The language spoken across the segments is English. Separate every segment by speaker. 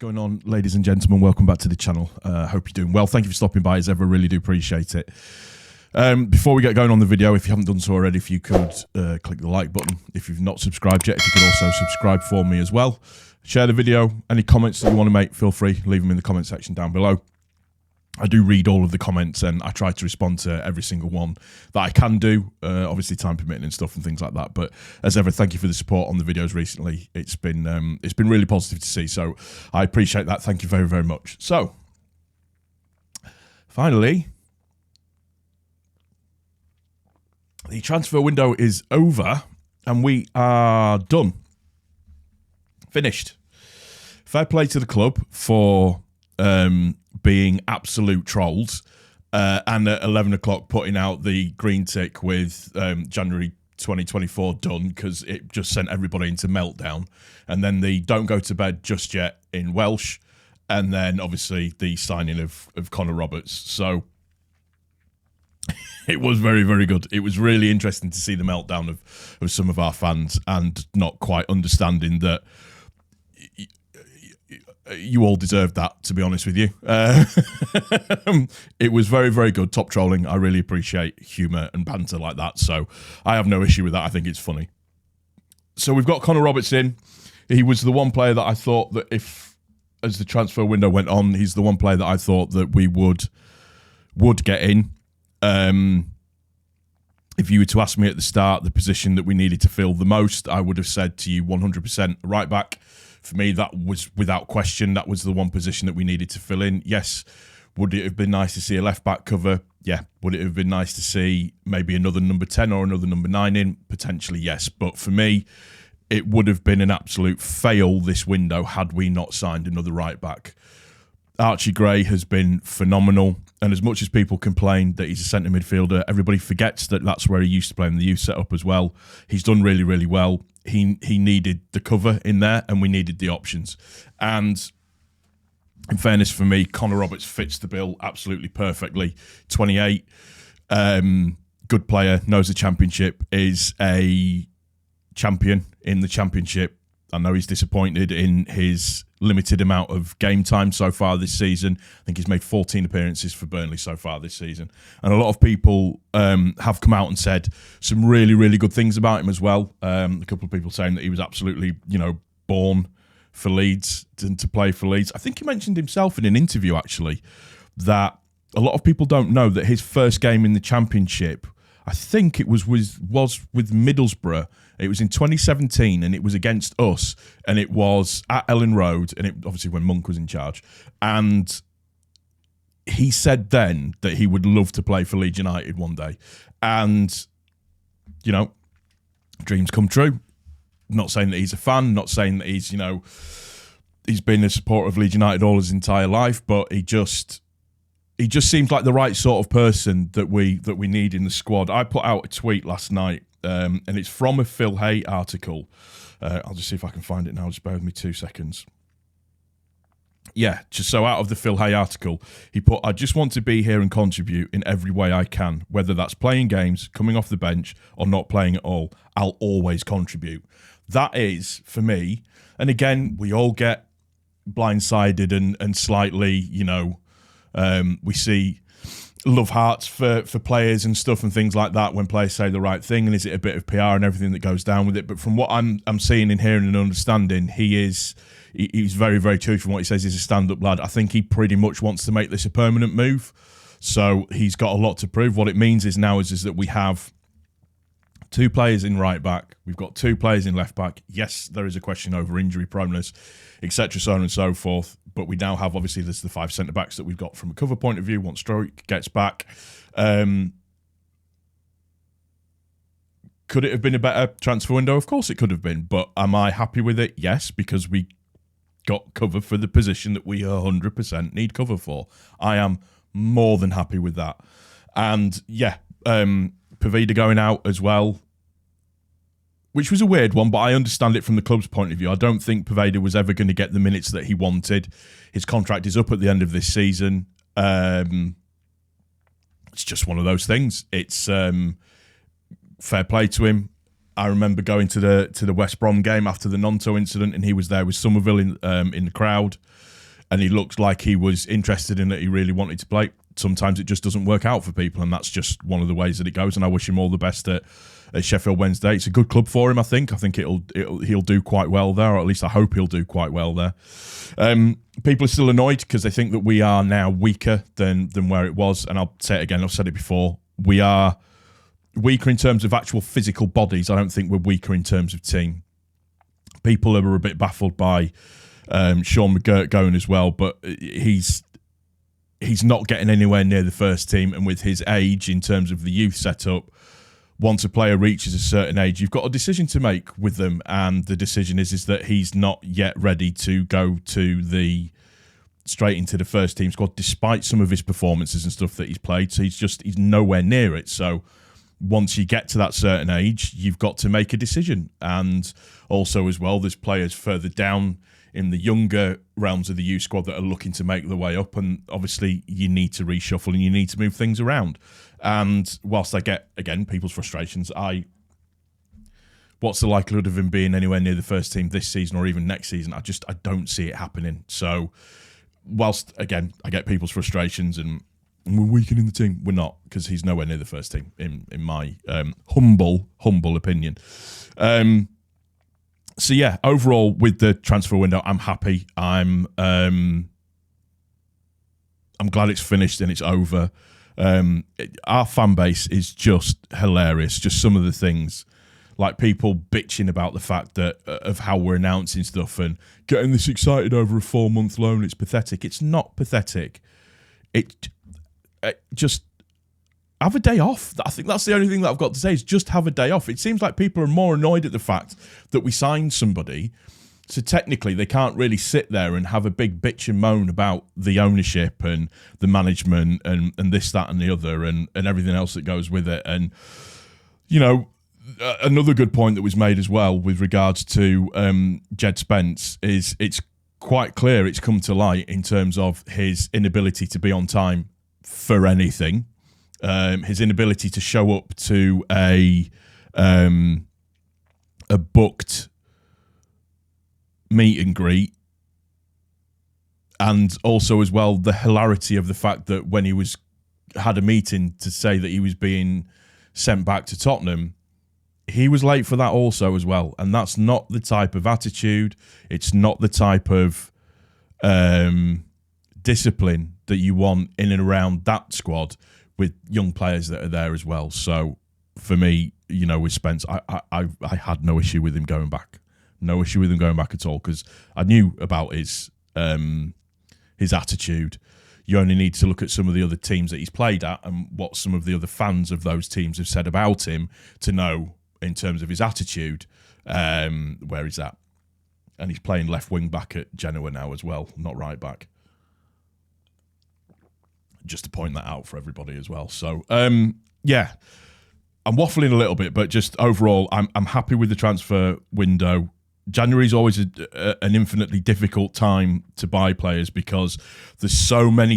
Speaker 1: going on, ladies and gentlemen? Welcome back to the channel. Hope you're doing well. Thank you for stopping by as ever. Really do appreciate it. Before we get going on the video, if you haven't done so already, if you could click the like button. If you've not subscribed yet, if you could also subscribe for me as well. Share the video. Any comments that you want to make, feel free. Leave them in the comment section down below. I do read all of the comments and I try to respond to every single one that I can do, obviously time permitting and stuff and things like that. But as ever, thank you for the support on the videos recently. It's been really positive to see, so I appreciate that. Thank you very, very much. So, finally, the transfer window is over and we are done. Finished. Fair play to the club for being absolute trolls and at 11 o'clock putting out the green tick with January 2024 done, because it just sent everybody into meltdown. And then the don't go to bed just yet in Welsh, and then obviously the signing of Connor Roberts. So it was very, very good. It was really interesting to see the meltdown of some of our fans and not quite understanding that you all deserved that, to be honest with you. It was very, very good. Top trolling. I really appreciate humour and banter like that, so I have no issue with that. I think it's funny. So we've got Connor Roberts in. He was the one player that I thought that as the transfer window went on, he's the one player that I thought that we would get in. If you were to ask me at the start the position that we needed to fill the most, I would have said to you 100% right back. For me, that was without question. That was the one position that we needed to fill in. Yes, would it have been nice to see a left-back cover? Yeah. Would it have been nice to see maybe another number 10 or another number 9 in? Potentially, yes. But for me, it would have been an absolute fail this window had we not signed another right-back. Archie Gray has been phenomenal. And as much as people complain that he's a centre midfielder, everybody forgets that that's where he used to play in the youth setup as well. He's done really, really well. He needed the cover in there and we needed the options. And in fairness for me, Connor Roberts fits the bill absolutely perfectly. 28, good player, knows the championship, is a champion in the championship. I know he's disappointed in his limited amount of game time so far this season. I think he's made 14 appearances for Burnley so far this season. And a lot of people have come out and said some really, really good things about him as well. A couple of people saying that he was absolutely, born for Leeds and to play for Leeds. I think he mentioned himself in an interview, actually, that a lot of people don't know that his first game in the Championship, I think it was with Middlesbrough. It was in 2017 and it was against us and it was at Ellen Road, and it obviously when Monk was in charge. And he said then that he would love to play for Leeds United one day. And, dreams come true. Not saying that he's a fan, not saying that he's been a supporter of Leeds United all his entire life, but he just seems like the right sort of person that we need in the squad. I put out a tweet last night, and it's from a Phil Hay article. I'll just see if I can find it now. Just bear with me 2 seconds. Yeah, just so out of the Phil Hay article, he put, "I just want to be here and contribute in every way I can, whether that's playing games, coming off the bench, or not playing at all. I'll always contribute." That is, for me, and again, we all get blindsided and slightly, we see love hearts for players and stuff and things like that when players say the right thing, and is it a bit of PR and everything that goes down with it? But from what I'm seeing and hearing and understanding, he's very, very true from what he says. He's a stand-up lad. I think he pretty much wants to make this a permanent move, so he's got a lot to prove. What it means is that we have 2 players in right back. We've got 2 players in left back. Yes, there is a question over injury proneness, etc., so on and so forth. But we now have, obviously, there's the 5 centre backs that we've got from a cover point of view once Stroke gets back. Could it have been a better transfer window? Of course it could have been. But am I happy with it? Yes, because we got cover for the position that we 100% need cover for. I am more than happy with that. And yeah, Pavida going out as well, which was a weird one, but I understand it from the club's point of view. I don't think Pavida was ever going to get the minutes that he wanted. His contract is up at the end of this season. It's just one of those things. It's fair play to him. I remember going to the West Brom game after the Nonto incident, and he was there with Somerville in the crowd, and he looked like he was interested in it. He really wanted to play. Sometimes it just doesn't work out for people, and that's just one of the ways that it goes. And I wish him all the best at Sheffield Wednesday. It's a good club for him, I think. I think he'll do quite well there, or at least I hope he'll do quite well there. People are still annoyed because they think that we are now weaker than where it was. And I'll say it again, I've said it before. We are weaker in terms of actual physical bodies. I don't think we're weaker in terms of team. People are a bit baffled by Sean McGurk going as well, but he's not getting anywhere near the first team. And with his age in terms of the youth setup, once a player reaches a certain age, you've got a decision to make with them. And the decision is that he's not yet ready to go straight into the first team squad, despite some of his performances and stuff that he's played. So he's nowhere near it. So once you get to that certain age, you've got to make a decision. And also as well, there's players further down in the younger realms of the youth squad that are looking to make their way up. And obviously you need to reshuffle and you need to move things around. And whilst I get, again, people's frustrations, what's the likelihood of him being anywhere near the first team this season or even next season? I don't see it happening. So whilst, again, I get people's frustrations and we're weakening the team, we're not, because he's nowhere near the first team in my humble opinion. So yeah, overall with the transfer window, I'm happy. I'm glad it's finished and it's over. Our fan base is just hilarious. Just some of the things, like people bitching about the fact that of how we're announcing stuff and getting this excited over a 4-month loan. It's pathetic. It's not pathetic. It just have a day off. I think that's the only thing that I've got to say is just have a day off. It seems like people are more annoyed at the fact that we signed somebody. So technically, they can't really sit there and have a big bitch and moan about the ownership and the management and this, that, and the other and everything else that goes with it. And, you know, another good point that was made as well with regards to Jed Spence is it's quite clear, it's come to light in terms of his inability to be on time for anything. His inability to show up to a booked meet and greet, and also as well the hilarity of the fact that when he had a meeting to say that he was being sent back to Tottenham, he was late for that also as well. And that's not the type of attitude, it's not the type of discipline that you want in and around that squad with young players that are there as well. So for me, you know, with Spence, I had no issue with him going back. No issue with him going back at all, because I knew about his attitude. You only need to look at some of the other teams that he's played at and what some of the other fans of those teams have said about him to know in terms of his attitude where he's at. And he's playing left wing back at Genoa now as well, not right back. Just to point that out for everybody as well. So, yeah, I'm waffling a little bit, but just overall, I'm happy with the transfer window. January is always an infinitely difficult time to buy players because there's so many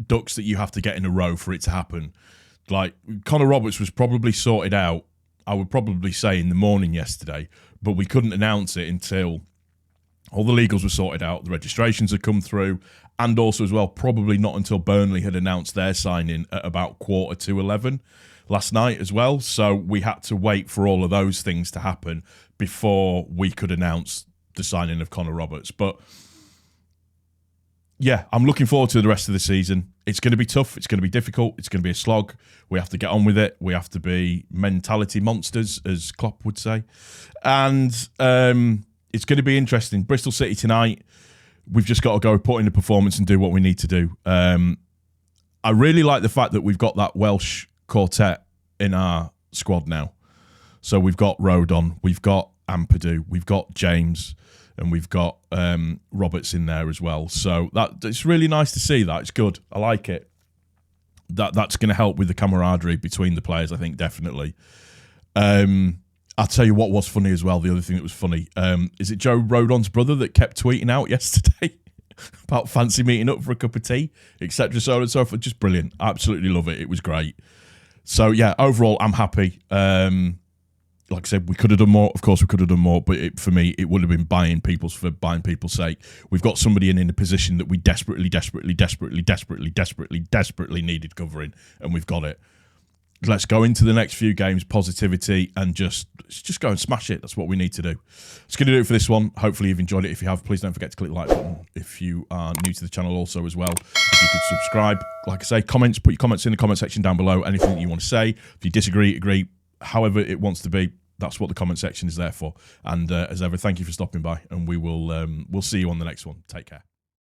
Speaker 1: ducks that you have to get in a row for it to happen. Like, Connor Roberts was probably sorted out, I would probably say, in the morning yesterday, but we couldn't announce it until all the legals were sorted out, the registrations had come through, and also as well, probably not until Burnley had announced their signing at about 11:15 last night as well. So we had to wait for all of those things to happen before we could announce the signing of Connor Roberts. But yeah, I'm looking forward to the rest of the season. It's going to be tough. It's going to be difficult. It's going to be a slog. We have to get on with it. We have to be mentality monsters, as Klopp would say. And it's going to be interesting. Bristol City tonight, we've just got to go put in a performance and do what we need to do. I really like the fact that we've got that Welsh quartet in our squad now. So we've got Rodon, we've got Ampadu, we've got James, and we've got Roberts in there as well. So it's really nice to see that. It's good. I like it. That's going to help with the camaraderie between the players, I think, definitely. I'll tell you what was funny as well. The other thing that was funny, is it Joe Rodon's brother that kept tweeting out yesterday about fancy meeting up for a cup of tea, etc. So on and so forth. Just brilliant. Absolutely love it. It was great. So yeah, overall, I'm happy. like I said, we could have done more. Of course, we could have done more. But for me, it would have been buying people's sake. We've got somebody in a position that we desperately needed covering, and we've got it. Let's go into the next few games, positivity, and just go and smash it. That's what we need to do. It's going to do it for this one. Hopefully you've enjoyed it. If you have, please don't forget to click the like button. If you are new to the channel also as well, if you could subscribe. Like I say, comments, put your comments in the comment section down below. Anything that you want to say. If you disagree, agree, however it wants to be, that's what the comment section is there for. And as ever, thank you for stopping by, and we'll see you on the next one. Take care.